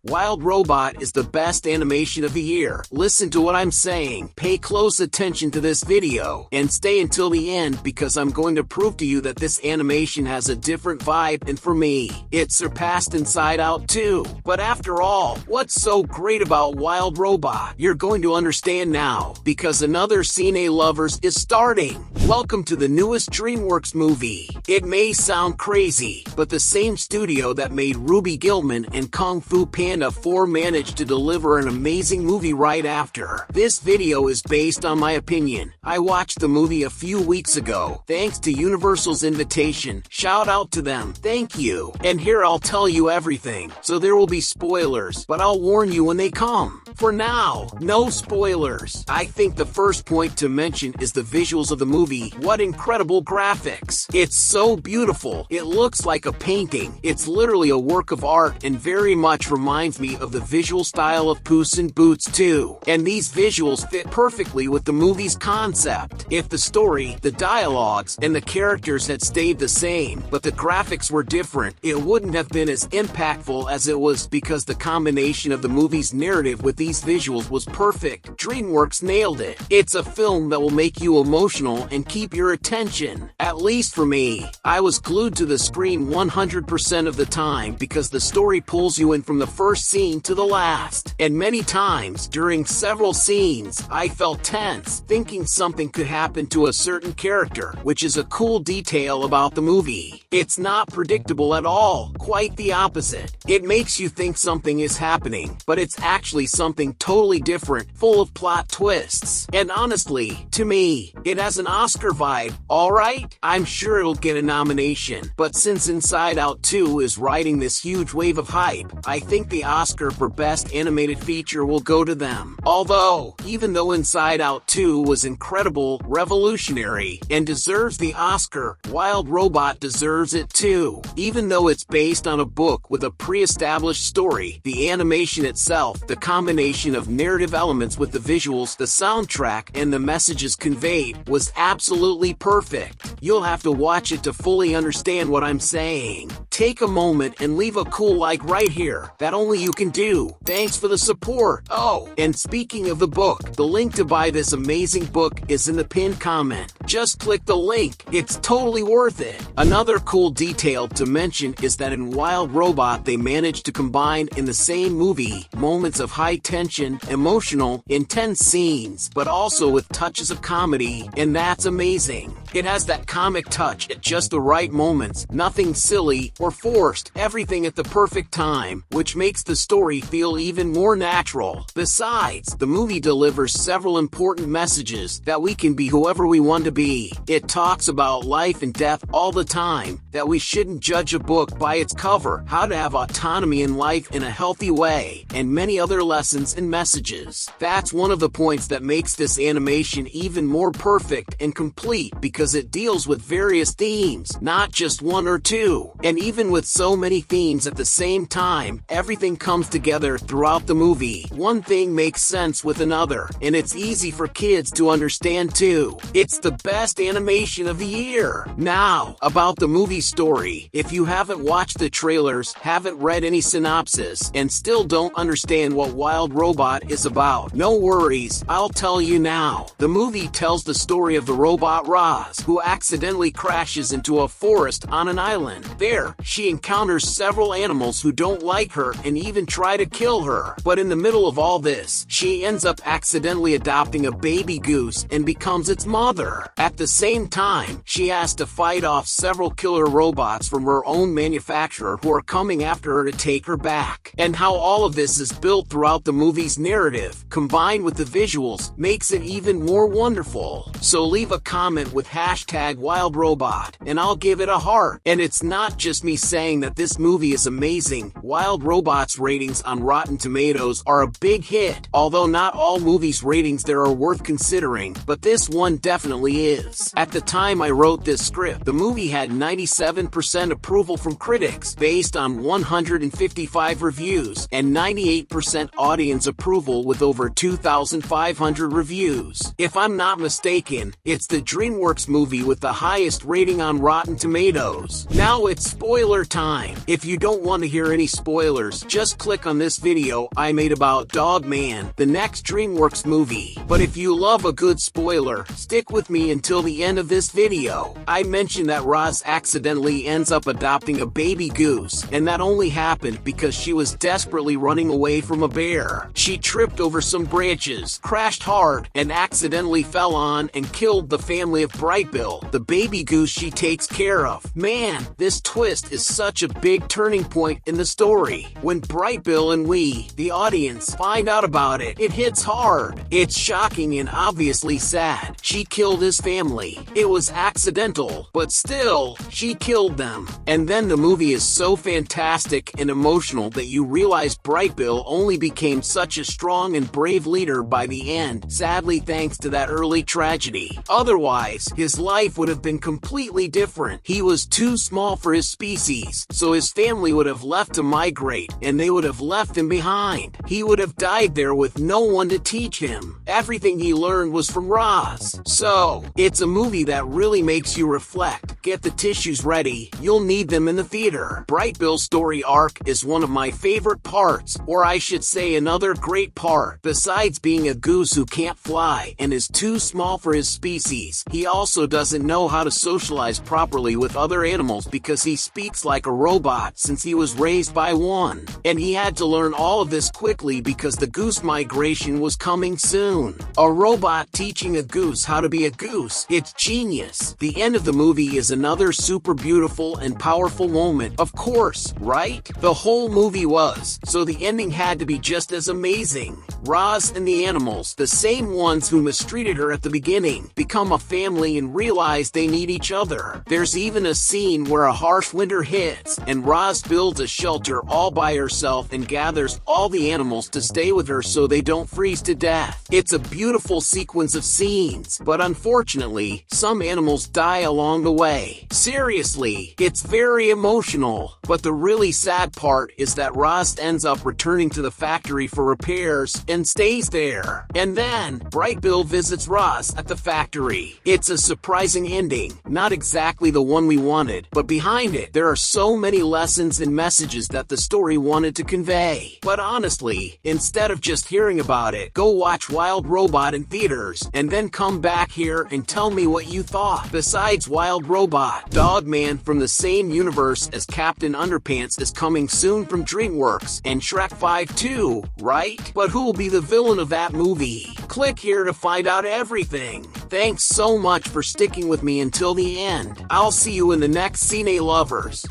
Wild Robot is the best animation of the year. Listen to what I'm saying. Pay close attention to this video and stay until the end because I'm going to prove to you that this animation has a different vibe, and for me, it surpassed Inside Out 2. But after all, what's so great about Wild Robot? You're going to understand now because another Cine Lovers is starting. Welcome to the newest DreamWorks movie. It may sound crazy, but the same studio that made Ruby Gillman and Kung Fu Panda 4 managed to deliver an amazing movie right after. This video is based on my opinion. I watched the movie a few weeks ago, thanks to Universal's invitation. Shout out to them. Thank you. And here I'll tell you everything, so there will be spoilers, but I'll warn you when they come. For now, no spoilers. I think the first point to mention is the visuals of the movie. What incredible graphics. It's so beautiful. It looks like a painting. It's literally a work of art and very much reminds me of the visual style of Puss in Boots 2. And these visuals fit perfectly with the movie's concept. If the story, the dialogues, and the characters had stayed the same, but the graphics were different, it wouldn't have been as impactful as it was because the combination of the movie's narrative with these visuals was perfect. DreamWorks nailed it. It's a film that will make you emotional and keep your attention. At least for me. I was glued to the screen 100% of the time because the story pulls you in from the first scene to the last. And many times, during several scenes, I felt tense, thinking something could happen to a certain character, which is a cool detail about the movie. It's not predictable at all, quite the opposite. It makes you think something is happening, but it's actually something totally different, full of plot twists. And honestly, to me, it has an Oscar vibe, alright? I'm sure it'll get a nomination, but since Inside Out 2 is riding this huge wave of hype, I think the Oscar for Best Animated Feature will go to them. Although, even though Inside Out 2 was incredible, revolutionary, and deserves the Oscar, Wild Robot deserves it too. Even though it's based on a book with a pre-established story, the animation itself, the combination of narrative elements with the visuals, the soundtrack, and the messages conveyed was absolutely perfect. You'll have to watch it to fully understand what I'm saying. Take a moment and leave a cool like right here. That only you can do. Thanks for the support. Oh, and speaking of the book, the link to buy this amazing book is in the pinned comment. Just click the link. It's totally worth it. Another cool detail to mention is that in Wild Robot they managed to combine in the same movie moments of high tension, emotional, intense scenes, but also with touches of comedy, and that's amazing. It has that comic touch at just the right moments, nothing silly or forced, everything at the perfect time, which makes the story feel even more natural. Besides, the movie delivers several important messages that we can be whoever we want to be. It talks about life and death all the time, that we shouldn't judge a book by its cover, how to have autonomy in life in a healthy way, and many other lessons and messages. That's one of the points that makes this animation even more perfect and complete because it deals with various themes, not just one or two. And even with so many themes at the same time, everything comes together throughout the movie. One thing makes sense with another, and it's easy for kids to understand too. It's the best animation of the year. Now, about the movie story. If you haven't watched the trailers, haven't read any synopsis, and still don't understand what Wild Robot is about, no worries, I'll tell you now. The movie tells the story of the robot Roz, who accidentally crashes into a forest on an island. There, she encounters several animals who don't like her and even try to kill her. But in the middle of all this, she ends up accidentally adopting a baby goose and becomes its mother. At the same time, she has to fight off several killer robots from her own manufacturer who are coming after her to take her back. And how all of this is built throughout the movie's narrative, combined with the visuals, makes it even more wonderful. So leave a comment with #WildRobot, and I'll give it a heart. And it's not just me saying that this movie is amazing. Wild Robot's ratings on Rotten Tomatoes are a big hit, although not all movies' ratings there are worth considering, but this one definitely is. At the time I wrote this script, the movie had 97% approval from critics, based on 155 reviews, and 98% audience approval with over 2,500 reviews. If I'm not mistaken, it's the DreamWorks movie with the highest rating on Rotten Tomatoes. Now it's spoiler time. If you don't want to hear any spoilers, just click on this video I made about Dog Man, the next DreamWorks movie. But if you love a good spoiler, stick with me until the end of this video. I mentioned that Roz accidentally ends up adopting a baby goose, and that only happened because she was desperately running away from a bear. She tripped over some branches, crashed hard, and accidentally fell on and killed the family of Brightbill, the baby goose she takes care of. Man, this twist is such a big turning point in the story. When Brightbill and we, the audience, find out about it, it hits hard. It's shocking and obviously sad. She killed his family. It was accidental, but still, she killed them. And then the movie is so fantastic and emotional that you realize Brightbill only became such a strong and brave leader by the end, sadly thanks to that early tragedy. Otherwise, his life would have been completely different. He was too small for his species, so his family would have left to migrate, and they would have left him behind. He would have died there with no one to teach him. Everything he learned was from Roz. So, it's a movie that really makes you reflect. Get the tissues ready, you'll need them in the theater. Brightbill's story arc is one of my favorite parts, or I should say another great part. Besides being a goose who can't fly and is too small for his species, he also doesn't know how to socialize properly with other animals because he speaks like a robot since he was raised by one. And he had to learn all of this quickly because the goose migration was coming soon. A robot teaching a goose how to be a goose. It's genius. The end of the movie is another super beautiful and powerful moment, of course, right? The whole movie was, so the ending had to be just as amazing. Roz and the animals, the same ones who mistreated her at the beginning, become a family and realize they need each other. There's even a scene where a harsh winter hits, and Roz builds a shelter all by herself and gathers all the animals to stay with her so they don't freeze to death. It's a beautiful sequence of scenes, but unfortunately, some animals die along the way. Seriously, it's very emotional. But the really sad part is that Roz ends up returning to the factory for repairs and stays there. And then, Brightbill visits Roz at the factory. It's a surprising ending. Not exactly the one we wanted, but behind it, there are so many lessons and messages that the story wanted to convey. But honestly, instead of just hearing about it, go watch Wild Robot in theaters, and then come back here and tell me what you thought. Besides Wild Robot, Dog Man from the same universe as Captain Underpants is coming soon from DreamWorks, and Shrek 5 too, right? But who'll be the villain of that movie? Click here to find out everything. Thanks so much for sticking with me until the end. I'll see you in the next Cine Lovers.